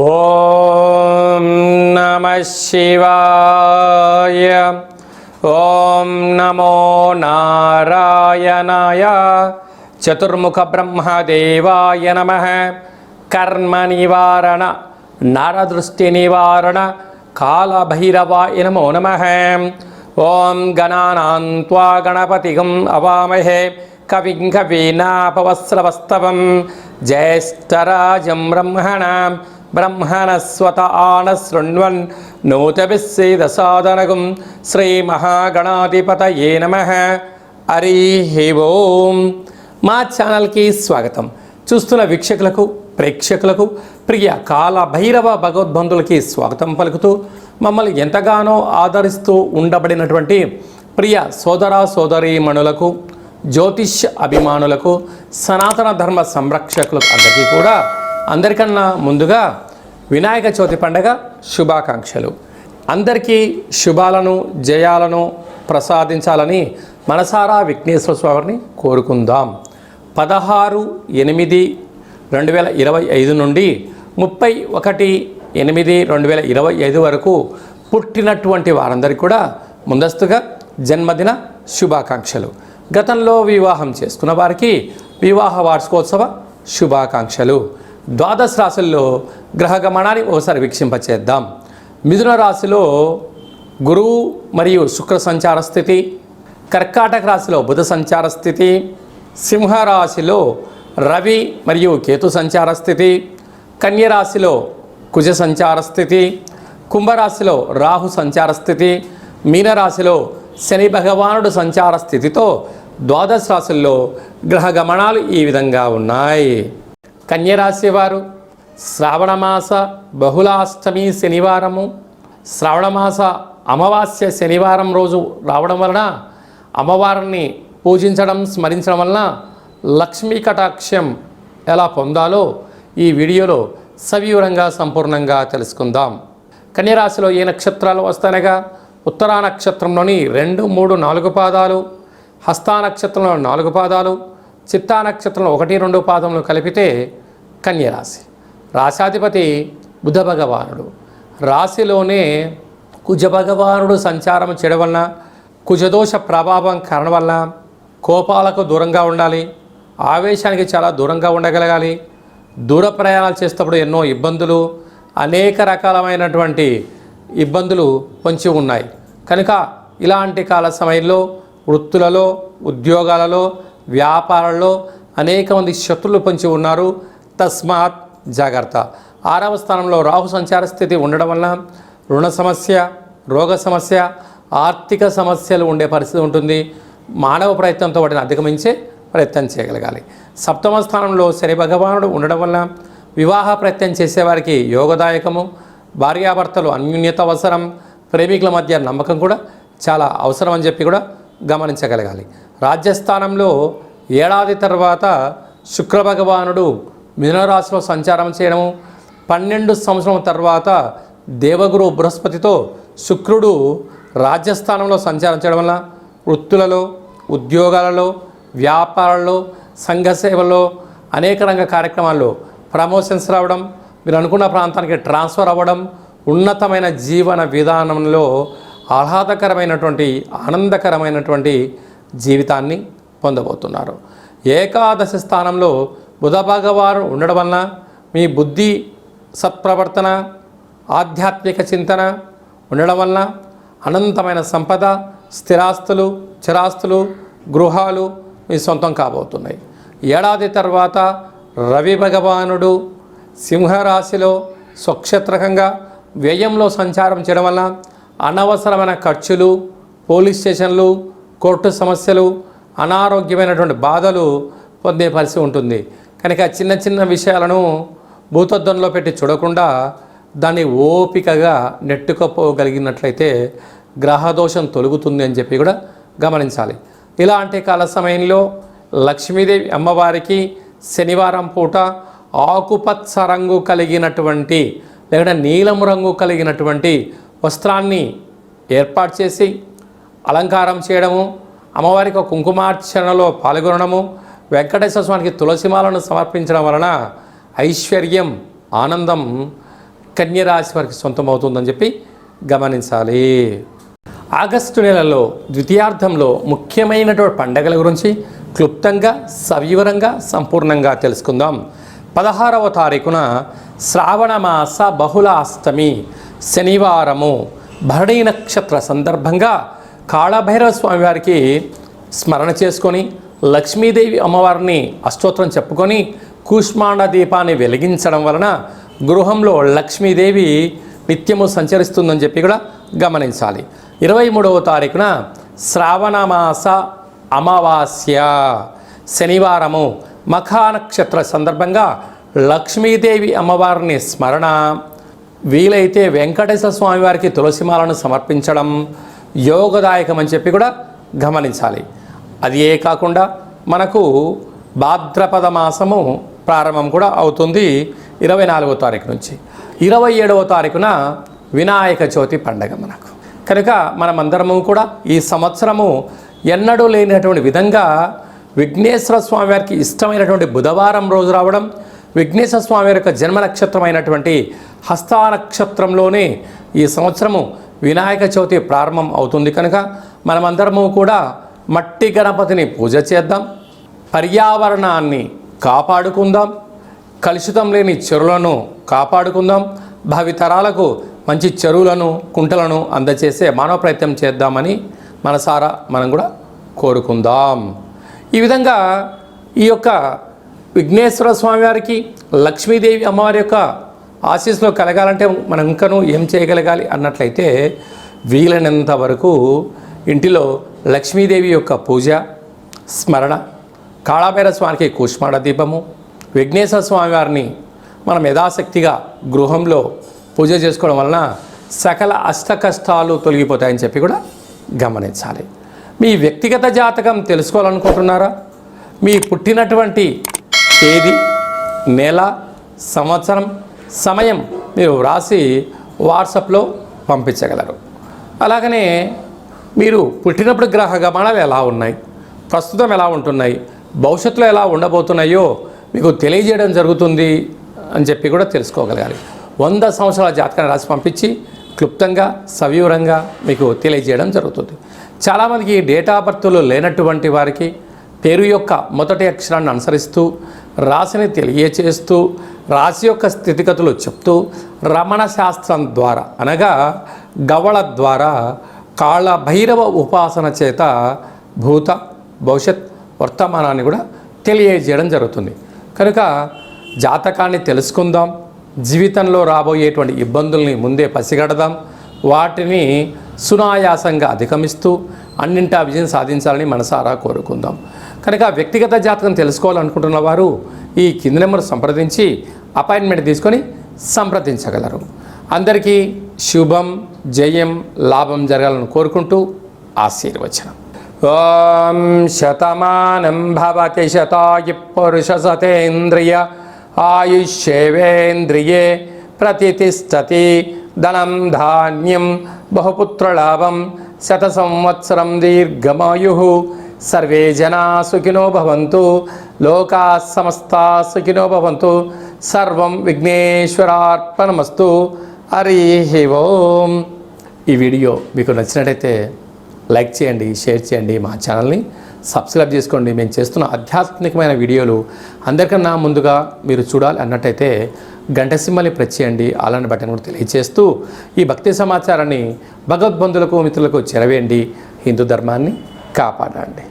ఓం నమః శివాయ. ఓం నమో నారాయణాయ. చతుర్ముఖ బ్రహ్మదేవాయ నమః. కర్మ నివారణ నరదృష్టి నివారణ కాళభైరవాయ నమో నమః. ఓం గణానాం త్వా గణపతిగం అవామహే కవిం కవీనాపవస్రవస్తవం జ్యేష్ఠరాజం బ్రహ్మణాం బ్రహ్మణస్వత ఆనశృణ్వన్ నోతభిస్సేదసాదనగం శ్రీమహాగణాధిపతయే నమః. హరి ఓం. మా ఛానల్కి స్వాగతం. చూస్తున్న వీక్షకులకు ప్రేక్షకులకు ప్రియ కాళభైరవ భగవద్బంధులకి స్వాగతం పలుకుతూ మమ్మల్ని ఎంతగానో ఆదరిస్తూ ఉండబడినటువంటి ప్రియ సోదర సోదరీమణులకు, జ్యోతిష్ అభిమానులకు, సనాతన ధర్మ సంరక్షకులకు అందరికీ కూడా అందరికన్నా ముందుగా వినాయక చవితి పండగ శుభాకాంక్షలు. అందరికీ శుభాలను జయాలను ప్రసాదించాలని మనసారా విఘ్నేశ్వర స్వామిని కోరుకుందాం. 16/8/2025 నుండి 31/8/2025 వరకు పుట్టినటువంటి వారందరికీ కూడా ముందస్తుగా జన్మదిన శుభాకాంక్షలు. గతంలో వివాహం చేసుకున్న వారికి వివాహ వార్షికోత్సవ శుభాకాంక్షలు. ద్వాదశ రాశుల్లో గ్రహ గమనాన్ని ఒకసారి వీక్షింపచేద్దాం. మిథున రాశిలో గురువు మరియు శుక్ర సంచార స్థితి, కర్కాటక రాశిలో బుధ సంచార స్థితి, సింహరాశిలో రవి మరియు కేతు సంచార స్థితి, కన్యరాశిలో కుజ సంచార స్థితి, కుంభరాశిలో రాహు సంచార స్థితి, మీనరాశిలో శని భగవానుడు సంచార స్థితితో ద్వాదశ రాశుల్లో గ్రహ గమనాలు ఈ విధంగా ఉన్నాయి. కన్యరాశి వారు శ్రావణమాస బహుళాష్టమి శనివారము, శ్రావణమాస అమావాస్య శనివారం రోజు రావడం వలన అమ్మవారిని పూజించడం స్మరించడం వలన లక్ష్మీ కటాక్షం ఎలా పొందాలో ఈ వీడియోలో సవివరంగా సంపూర్ణంగా తెలుసుకుందాం. కన్యరాశిలో ఏ నక్షత్రాలు వస్తాయనగా ఉత్తరా నక్షత్రంలోని 2, 3, 4 పాదాలు, హస్తా నక్షత్రంలో 4 పాదాలు, చిత్తా నక్షత్రంలో 1, 2 పాదములు కలిపితే కన్యరాశి. రాశాధిపతి బుధ భగవానుడు. రాశిలోనే కుజ భగవానుడు సంచారం చేయడం వలన, కుజదోష ప్రభావం కారణం వలన కోపాలకు దూరంగా ఉండాలి, ఆవేశానికి చాలా దూరంగా ఉండగలగాలి. దూర ప్రయాణాలు చేసేటప్పుడు ఎన్నో ఇబ్బందులు, అనేక రకాలమైనటువంటి ఇబ్బందులు పొంచి ఉన్నాయి. కనుక ఇలాంటి కాల సమయంలో వృత్తులలో, ఉద్యోగాలలో, వ్యాపారాల్లో అనేక మంది శత్రులు పొంచి ఉన్నారు. తస్మాత్ జాగ్రత్త. 6వ స్థానంలో రాహు సంచార స్థితి ఉండడం వలన రుణ సమస్య, రోగ సమస్య, ఆర్థిక సమస్యలు ఉండే పరిస్థితి ఉంటుంది. మానవ ప్రయత్నంతో వాటిని అధిగమించే ప్రయత్నం చేయగలగాలి. 7వ స్థానంలో శని భగవానుడు ఉండడం వల్ల వివాహ ప్రయత్నం చేసేవారికి యోగదాయకము. భార్యాభర్తలు అన్యోన్యత అవసరం, ప్రేమికుల మధ్య నమ్మకం కూడా చాలా అవసరం అని చెప్పి కూడా గమనించగలగాలి. రాజ్యస్థానంలో ఏడాది తర్వాత శుక్ర భగవానుడు మిథునరాశిలో సంచారం చేయడము, 12 సంవత్సరం తర్వాత దేవగురు బృహస్పతితో శుక్రుడు రాజ్యస్థానంలో సంచారం చేయడం వల్ల వృత్తులలో, ఉద్యోగాలలో, వ్యాపారాల్లో, సంఘ సేవల్లో, అనేక రంగ కార్యక్రమాల్లో ప్రమోషన్స్ రావడం, మీరు అనుకున్న ప్రాంతానికి ట్రాన్స్ఫర్ అవ్వడం, ఉన్నతమైన జీవన విధానంలో ఆహ్లాదకరమైనటువంటి ఆనందకరమైనటువంటి జీవితాన్ని పొందబోతున్నారు. ఏకాదశ స్థానంలో బుధ భగవానుడు ఉండడం వలన మీ బుద్ధి సత్ప్రవర్తన, ఆధ్యాత్మిక చింతన ఉండడం వలన అనంతమైన సంపద, స్థిరాస్తులు, చిరాస్తులు, గృహాలు మీ సొంతం కాబోతున్నాయి. ఏడాది తర్వాత రవి భగవానుడు సింహరాశిలో స్వక్షేత్రకంగా వ్యయంలో సంచారం చేయడం వల్ల అనవసరమైన ఖర్చులు, పోలీస్ స్టేషన్లు, కోర్టు సమస్యలు, అనారోగ్యమైనటువంటి బాధలు పొందే పరిస్థితి ఉంటుంది. కనుక చిన్న చిన్న విషయాలను భూతద్దంలో పెట్టి చూడకుండా దాన్ని ఓపికగా నెట్టుకుపోగలిగినట్లయితే గ్రహదోషం తొలగుతుంది అని చెప్పి కూడా గమనించాలి. ఇలాంటి కాల సమయంలో లక్ష్మీదేవి అమ్మవారికి శనివారం పూట ఆకుపచ్చ రంగు కలిగినటువంటి లేకపోతే నీలం రంగు కలిగినటువంటి వస్త్రాన్ని ఏర్పాటు చేసి అలంకారం చేయడము, అమ్మవారికి కుంకుమార్చనలో పాల్గొనడము, వెంకటేశ్వర స్వామికి తులసిమాలను సమర్పించడం వలన ఐశ్వర్యం, ఆనందం కన్యరాశి వారికి సొంతమవుతుందని చెప్పి గమనించాలి. ఆగస్టు నెలలో ద్వితీయార్థంలో ముఖ్యమైనటువంటి పండగల గురించి క్లుప్తంగా సవివరంగా సంపూర్ణంగా తెలుసుకుందాం. 16వ తారీఖున శ్రావణ మాస బహుళ అష్టమి శనివారము భరణి నక్షత్ర సందర్భంగా కాళభైరవ స్వామి వారికి స్మరణ చేసుకొని లక్ష్మీదేవి అమ్మవారిని అష్టోత్తరం చెప్పుకొని కూష్మాండ దీపాన్ని వెలిగించడం వలన గృహంలో లక్ష్మీదేవి నిత్యము సంచరిస్తుందని చెప్పి కూడా గమనించాలి. 23వ తారీఖున శ్రావణ మాస అమావాస్య శనివారము మఖా నక్షత్ర సందర్భంగా లక్ష్మీదేవి అమ్మవారిని స్మరణ, వీలైతే వెంకటేశ్వర స్వామి వారికి తులసిమాలను సమర్పించడం యోగదాయకం అని చెప్పి కూడా గమనించాలి. అది ఏ కాకుండా మనకు భాద్రపద మాసము ప్రారంభం కూడా అవుతుంది 24వ తారీఖు నుంచి. 27వ తారీఖున వినాయక చవితి పండగ మనకు. కనుక మనమందరము కూడా ఈ సంవత్సరము ఎన్నడూ లేనటువంటి విధంగా విఘ్నేశ్వర స్వామి వారికి ఇష్టమైనటువంటి బుధవారం రోజు రావడం, విఘ్నేశ్వర స్వామి వారి యొక్క జన్మ నక్షత్రమైనటువంటి హస్తా నక్షత్రంలోనే ఈ సంవత్సరము వినాయక చవితి ప్రారంభం అవుతుంది. కనుక మనమందరము కూడా మట్టి గణపతిని పూజ చేద్దాం, పర్యావరణాన్ని కాపాడుకుందాం, కలుషితం లేని చెరువులను కాపాడుకుందాం, భావితరాలకు మంచి చెరువులను కుంటలను అందజేసే మానవ ప్రయత్నం చేద్దామని మనసారా మనం కూడా కోరుకుందాం. ఈ విధంగా ఈ యొక్క విఘ్నేశ్వర స్వామి వారికి లక్ష్మీదేవి అమ్మవారి యొక్క ఆశీస్సులో కలగాలంటే మనం ఇంకనూ ఏం చేయగలగాలి అన్నట్లయితే వీలైనంత వరకు ఇంటిలో లక్ష్మీదేవి యొక్క పూజ స్మరణ, కాళభైరవ స్వామికి కూష్మాండ దీపము, విఘ్నేశ్వర స్వామి వారిని మనం యథాశక్తిగా గృహంలో పూజ చేసుకోవడం వలన సకల అష్ట కష్టాలు తొలగిపోతాయని చెప్పి కూడా గమనించాలి. మీ వ్యక్తిగత జాతకం తెలుసుకోవాలనుకుంటున్నారా? మీ పుట్టినటువంటి తేదీ, నెల, సంవత్సరం, సమయం మీరు వ్రాసి వాట్సాప్లో పంపించగలరు. అలాగనే మీరు పుట్టినప్పుడు గ్రహ గమనాలు ఎలా ఉన్నాయి, ప్రస్తుతం ఎలా ఉంటున్నాయి, భవిష్యత్తులో ఎలా ఉండబోతున్నాయో మీకు తెలియజేయడం జరుగుతుంది అని చెప్పి కూడా తెలుసుకోగలగాలి. 100 సంవత్సరాల జాతకాన్ని రాసి పంపించి క్లుప్తంగా సవివరంగా మీకు తెలియజేయడం జరుగుతుంది. చాలామందికి డేట్ ఆఫ్ బర్త్లు లేనటువంటి వారికి పేరు యొక్క మొదటి అక్షరాన్ని అనుసరిస్తూ రాశిని తెలియచేస్తూ రాశి యొక్క స్థితిగతులు చెప్తూ రమణ శాస్త్రం ద్వారా అనగా గవళ ద్వారా కాళభైరవ ఉపాసన చేత భూత భవిష్యత్ వర్తమానాన్ని కూడా తెలియజేయడం జరుగుతుంది. కనుక జాతకాన్ని తెలుసుకుందాం, జీవితంలో రాబోయేటువంటి ఇబ్బందుల్ని ముందే పసిగడదాం, వాటిని సునాయాసంగా అధిగమిస్తూ అన్నింటా విజయం సాధించాలని మనసారా కోరుకుందాం. కనుక వ్యక్తిగత జాతకం తెలుసుకోవాలనుకుంటున్న వారు ఈ కింది నెంబర్ సంప్రదించి అపాయింట్మెంట్ తీసుకొని సంప్రదించగలరు. అందరికీ శుభం, జయం, లాభం జరగాలని కోరుకుంటూ ఆశీర్వచనం. ఓం శతమానం భవతి శతాయు పురుష సతేంద్రియ ఆయుష్యేవేంద్రియే ప్రతిష్టతి. ధనం ధాన్యం బహుపుత్రలాభం శత సంవత్సరం దీర్ఘమాయు. సర్వే జనా సుఖినో భవంతు, లోకా సమస్తా సుఖినో భవంతు. సర్వం విఘ్నేశ్వరార్పణమస్తు. హరి ఓం. ఈ వీడియో మీకు నచ్చినట్టయితే లైక్ చేయండి, షేర్ చేయండి, మా ఛానల్ని సబ్స్క్రైబ్ చేసుకోండి. మేము చేస్తున్న ఆధ్యాత్మికమైన వీడియోలు అందరికన్నా ముందుగా మీరు చూడాలి అన్నట్టయితే గంట సింబల్ని ప్రెస్ చేయండి, అలాంటి బటన్ కూడా తెలియజేస్తూ ఈ భక్తి సమాచారాన్ని భగవద్బంధులకు మిత్రులకు చేరవేయండి. హిందూ ధర్మాన్ని కాపాడండి.